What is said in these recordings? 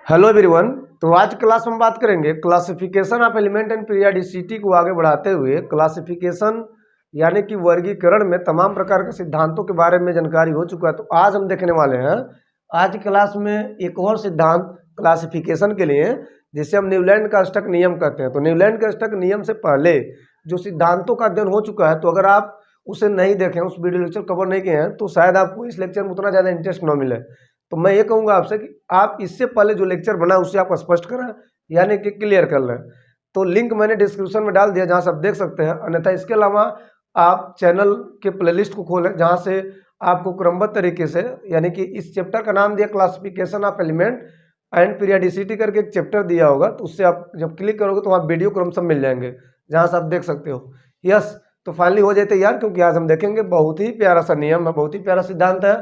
Hello everyone. तो आज class में बात करेंगे classification of element and periodicity को आगे बढ़ाते हुए क्लासिफिकेशन यानी कि वर्गीकरण में तमाम प्रकार के सिद्धांतों के बारे में जानकारी हो चुका है। तो आज हम देखने वाले हैं आज की क्लास में एक और सिद्धांत क्लासिफिकेशन के लिए जिसे हम न्यूलैंड का अष्टक नियम कहते हैं। तो न्यूलैंड के अष्टक नियम से पहले जो सिद्धांतों का अध्ययन हो चुका है, तो अगर आप उसे नहीं देखें, उस वीडियो लेक्चर कवर नहीं किए हैं, तो शायद आपको इस लेक्चर में उतना ज़्यादा इंटरेस्ट न मिले। तो मैं ये कहूँगा आपसे कि आप इससे पहले जो लेक्चर बना उसे आप स्पष्ट करें, यानी कि क्लियर कर लें। तो लिंक मैंने डिस्क्रिप्शन में डाल दिया, जहाँ से आप देख सकते हैं। अन्यथा इसके अलावा आप चैनल के प्लेलिस्ट को खोलें, जहाँ से आपको क्रमबद्ध तरीके से, यानी कि इस चैप्टर का नाम दिया classification of element and periodicity करके एक चैप्टर दिया होगा। तो उससे आप जब क्लिक करोगे तो वहाँ वीडियो क्रम सब मिल जाएंगे, जहाँ से आप देख सकते हो। यस, तो फाइनली हो जाते यार, क्योंकि आज हम देखेंगे बहुत ही प्यारा सा नियम है, बहुत ही प्यारा सिद्धांत है।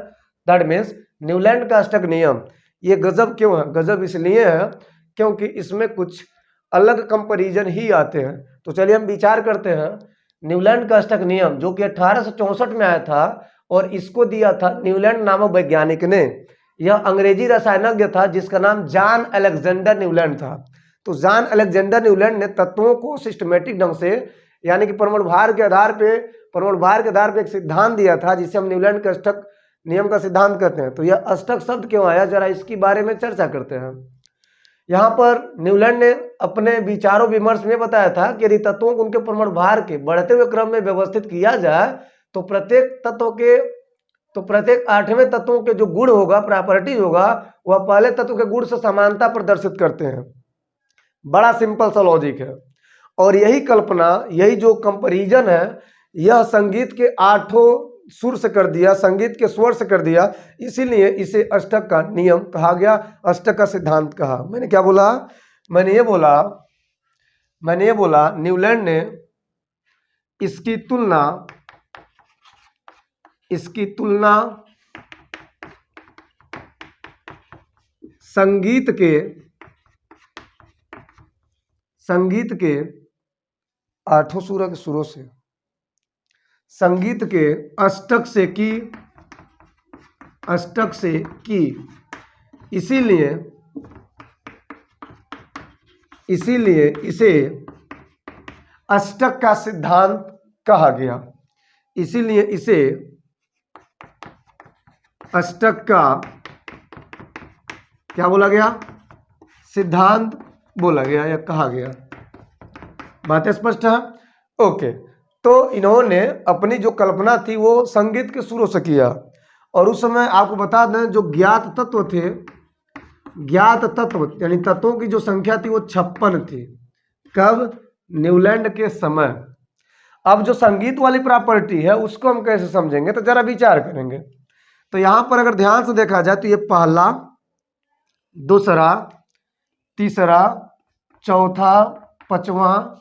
दैट मीन्स न्यूलैंड का अष्टक नियम। ये गजब क्यों है? गजब इसलिए है क्योंकि इसमें कुछ अलग कंपैरिजन ही आते हैं। तो चलिए हम विचार करते हैं। न्यूलैंड का अष्टक नियम जो कि 1864 में आया था, और इसको दिया था न्यूलैंड नामक वैज्ञानिक ने। यह अंग्रेजी रसायनज्ञ था जिसका नाम जॉन अलेक्जेंडर न्यूलैंड था। तो जॉन अलेक्जेंडर न्यूलैंड ने तत्वों को सिस्टमेटिक ढंग से, यानी कि परमाणु भार के आधार पे एक सिद्धांत दिया था, जिसे हम न्यूलैंड के अष्टक नियम का सिद्धांत कहते हैं। तो यह अष्टक शब्द क्यों आया, जरा इसके बारे में चर्चा करते हैं। यहाँ पर न्यूलैंड ने अपने विचारों विमर्श में बताया था कि यदि तत्वों को उनके परमाणु भार के बढ़ते हुए क्रम में व्यवस्थित किया जाए तो प्रत्येक आठवें तत्वों के जो गुण होगा, प्रॉपर्टीज होगा, वह पहले तत्व के गुण से समानता प्रदर्शित करते हैं। बड़ा सिंपल सा लॉजिक है। और यही कल्पना, यही जो कंपैरिजन है, यह संगीत के आठों सुर से कर दिया, संगीत के स्वर से कर दिया। इसीलिए इसे अष्टक का नियम कहा गया, अष्टक का सिद्धांत कहा। मैंने क्या बोला? मैंने ये बोला न्यूलैंड ने इसकी तुलना संगीत के आठों सुरों से, संगीत के अष्टक से की। इसीलिए इसे अष्टक का सिद्धांत कहा गया। इसीलिए इसे अष्टक का क्या बोला गया? सिद्धांत बोला गया या कहा गया। बात स्पष्ट है? ओके। तो इन्होंने अपनी जो कल्पना थी वो संगीत के सुरों से किया। और उस समय आपको बता दें, जो ज्ञात तत्व यानी तत्वों की जो संख्या थी वो 56 थी। कब? न्यूलैंड के समय। अब जो संगीत वाली प्रॉपर्टी है उसको हम कैसे समझेंगे, तो जरा विचार करेंगे। तो यहां पर अगर ध्यान से देखा जाए तो ये पहला, दूसरा, तीसरा, चौथा, पांचवा,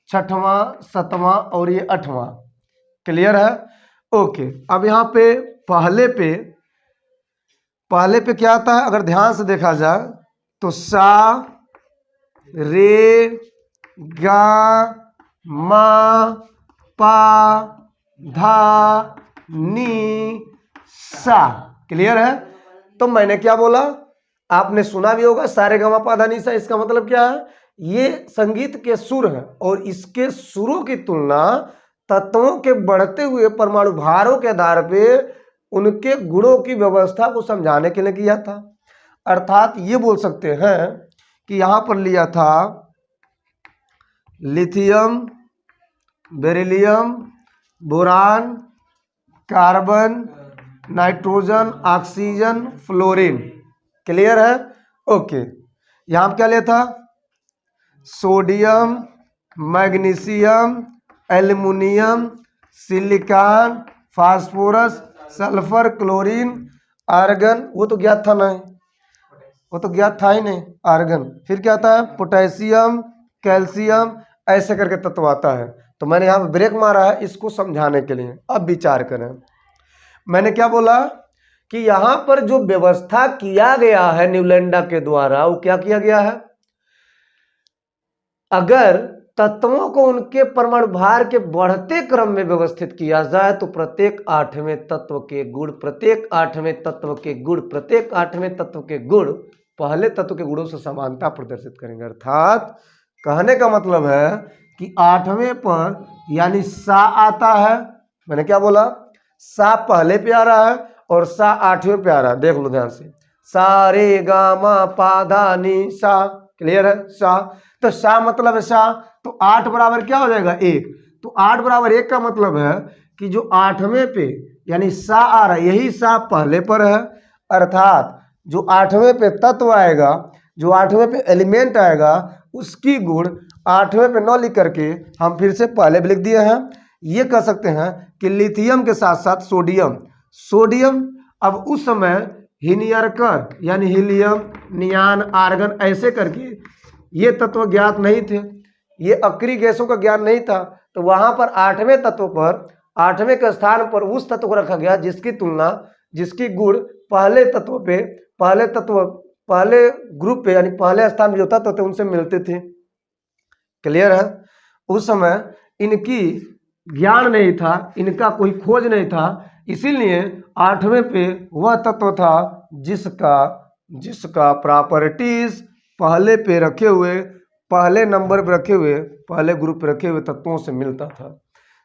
छठवां, सातवां और ये 8वां। क्लियर है? ओके। अब यहाँ पे पहले पे क्या आता है? अगर ध्यान से देखा जाए तो सा, रे, गा, मा, पा, धा, नी, सा। क्लियर है? तो मैंने क्या बोला, आपने सुना भी होगा, सारे गा मा पा धा नी सा। इसका मतलब क्या है? ये संगीत के सुर हैं, और इसके सुरों की तुलना तत्वों के बढ़ते हुए परमाणु भारों के आधार पे उनके गुणों की व्यवस्था को समझाने के लिए किया था। अर्थात ये बोल सकते हैं कि यहां पर लिया था lithium, beryllium, boron, carbon, nitrogen, oxygen, fluorine. Clear है? ओके। यहां पर क्या लिया था? Sodium, magnesium, aluminium, silicon, phosphorus, sulphur, chlorine, argon. वो तो ज्ञात था नहीं, वो तो ज्ञात था ही नहीं, आर्गन। फिर क्या आता है? पोटेशियम, कैल्शियम, ऐसे करके तत्व आता है। तो मैंने यहाँ ब्रेक मारा है इसको समझाने के लिए। अब विचार करें, मैंने क्या बोला कि यहाँ पर जो व्यवस्था किया गया है न्यूलैंड के द्वारा, वो क्या किया गया है? अगर तत्वों को उनके परमाणु भार के बढ़ते क्रम में व्यवस्थित किया जाए तो प्रत्येक आठवें तत्व के गुण पहले तत्व के गुणों से समानता प्रदर्शित करेंगे। अर्थात कहने का मतलब है कि 8वें पर यानी सा आता है, मैंने क्या बोला, सा पहले पे आ रहा है और सा 8वें पे आ रहा है। देख लो ध्यान से, सा रे गा मा पा धा नी सा, क्लियर है, सा। तो सा मतलब है सा, तो 8 बराबर क्या हो जाएगा 1, तो 8 बराबर 1 का मतलब है कि जो 8वें पे यानी सा आ रहा है यही सा पहले पर है। अर्थात जो 8वें पे तत्व आएगा, जो 8वें पे एलिमेंट आएगा, उसकी गुण 8वें पे न लिख करके हम फिर से पहले भी लिख दिए हैं। ये कह सकते हैं कि लिथियम के साथ साथ सोडियम, सोडियम अब उस समय हिनियरकर यानी हीलियम, नियान, आर्गन ऐसे करके ये तत्व ज्ञात नहीं थे, ये अक्रिय गैसों का ज्ञान नहीं था। तो वहां पर 8वें तत्व पर, 8वें के स्थान पर उस तत्व को रखा गया जिसकी तुलना, जिसकी गुण पहले तत्व पे, पहले तत्व, पहले ग्रुप पे यानी पहले स्थान में जो तत्व थे उनसे मिलते थे। क्लियर है। उस समय इनकी ज्ञान नहीं था, इनका कोई खोज नहीं था, इसीलिए 8वें पे वह तत्व था जिसका प्रॉपर्टीज पहले पे रखे हुए, पहले नंबर पे रखे हुए, पहले ग्रुप पे रखे हुए तत्वों से मिलता था।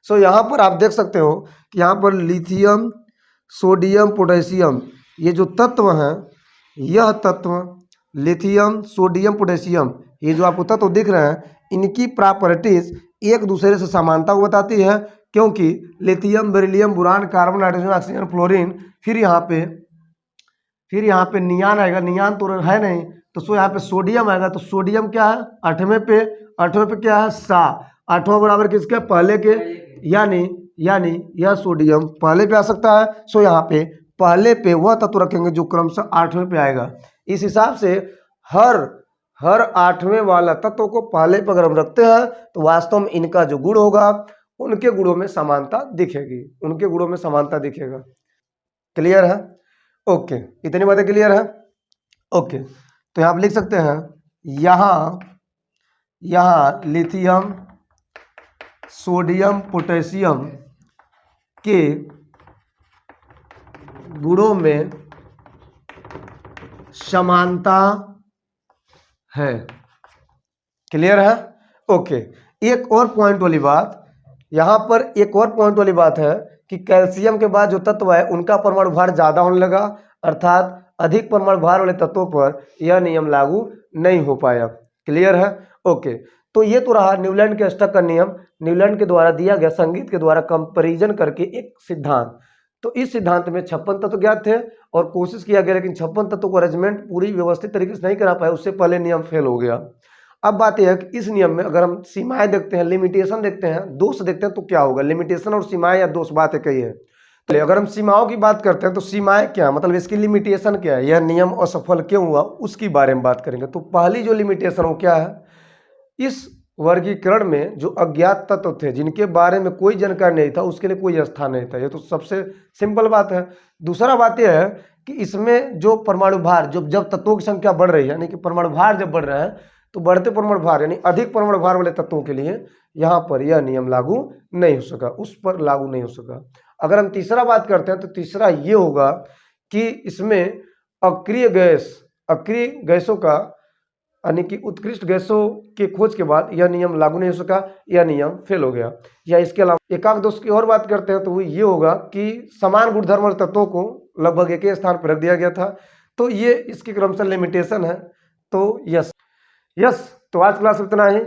सो यहाँ पर आप देख सकते हो कि यहाँ पर लिथियम, सोडियम, पोटेशियम, ये जो तत्व हैं, यह तत्व लिथियम, सोडियम, पोटेशियम, ये जो आपको तत्व दिख रहे हैं, इनकी प्रॉपर्टीज एक दूसरे से समानता को बताती है। क्योंकि lithium, beryllium, boron, carbon, nitrogen, oxygen, fluorine, फिर यहाँ पे नियान आएगा, नियान तो है नहीं, तो सो यहाँ पे सोडियम आएगा। तो सोडियम क्या है 8वें पे क्या है सा, 8वां बराबर किसके, पहले के, यानी यह सोडियम पहले पे आ सकता है। सो यहाँ पे पहले पे वह तत्व रखेंगे जो क्रमशः 8वें पे आएगा। इस हिसाब से हर 8वें वाला तत्व को पहले पे अगर हम रखते हैं तो वास्तव में इनका जो गुण होगा उनके गुणों में समानता दिखेगी, उनके गुणों में समानता दिखेगा। क्लियर है, ओके, इतनी बातें क्लियर है, ओके। तो यहाँ आप लिख सकते हैं यहाँ लिथियम, सोडियम, पोटेशियम के गुणों में समानता है। क्लियर है, ओके। एक और पॉइंट वाली बात, यहाँ पर एक और पॉइंट वाली बात है कि कैल्शियम के बाद जो तत्व है उनका परमाणु भार ज्यादा होने लगा, अर्थात अधिक परमाणु भार वाले तत्वों पर यह नियम लागू नहीं हो पाया। क्लियर है, ओके। तो ये तो रहा न्यूलैंड के अष्टक का नियम, न्यूलैंड के द्वारा दिया गया संगीत के द्वारा कंपैरिजन करके एक सिद्धांत। तो इस सिद्धांत में 56 तत्व ज्ञात थे और कोशिश किया गया, लेकिन 56 तत्वों को अरेंजमेंट पूरी व्यवस्थित तरीके से नहीं करा पाए, उससे पहले नियम फेल हो गया। अब बात यह है कि इस नियम में अगर हम सीमाएं देखते हैं, लिमिटेशन देखते हैं, दोष देखते हैं, तो क्या होगा, लिमिटेशन और सीमाएं या दोष बात एक ही है। तो अगर हम सीमाओं की बात करते हैं तो सीमाएं क्या, मतलब इसकी लिमिटेशन क्या है, यह नियम असफल क्यों हुआ, उसकी बारे में बात करेंगे। तो पहली जो लिमिटेशन वो क्या है, इस वर्गीकरण में जो अज्ञात तत्व थे जिनके बारे में कोई जानकारी नहीं था उसके लिए कोई स्थान नहीं था, ये तो सबसे सिंपल बात है। दूसरा बात यह है कि इसमें जो परमाणु भार, जब तत्वों की संख्या बढ़ रही है, यानी कि परमाणु भार जब बढ़ रहा है, तो बढ़ते परमाणु भार यानी अधिक परमाणु भार वाले तत्वों के लिए यहाँ पर यह नियम लागू नहीं हो सका, उस पर लागू नहीं हो सका। अगर हम तीसरा बात करते हैं तो तीसरा ये होगा कि इसमें अक्रिय गैसों का यानी कि उत्कृष्ट गैसों के खोज के बाद यह नियम लागू नहीं हो सका, यह नियम फेल हो गया। या इसके अलावा एकांक दोष की और बात करते हैं तो वो ये होगा कि समान गुणधर्म वाले तत्वों को लगभग एक ही स्थान पर रख दिया गया था, तो ये इसकी क्रमशः लिमिटेशन है। तो यस, तो आज क्लास इतना ही।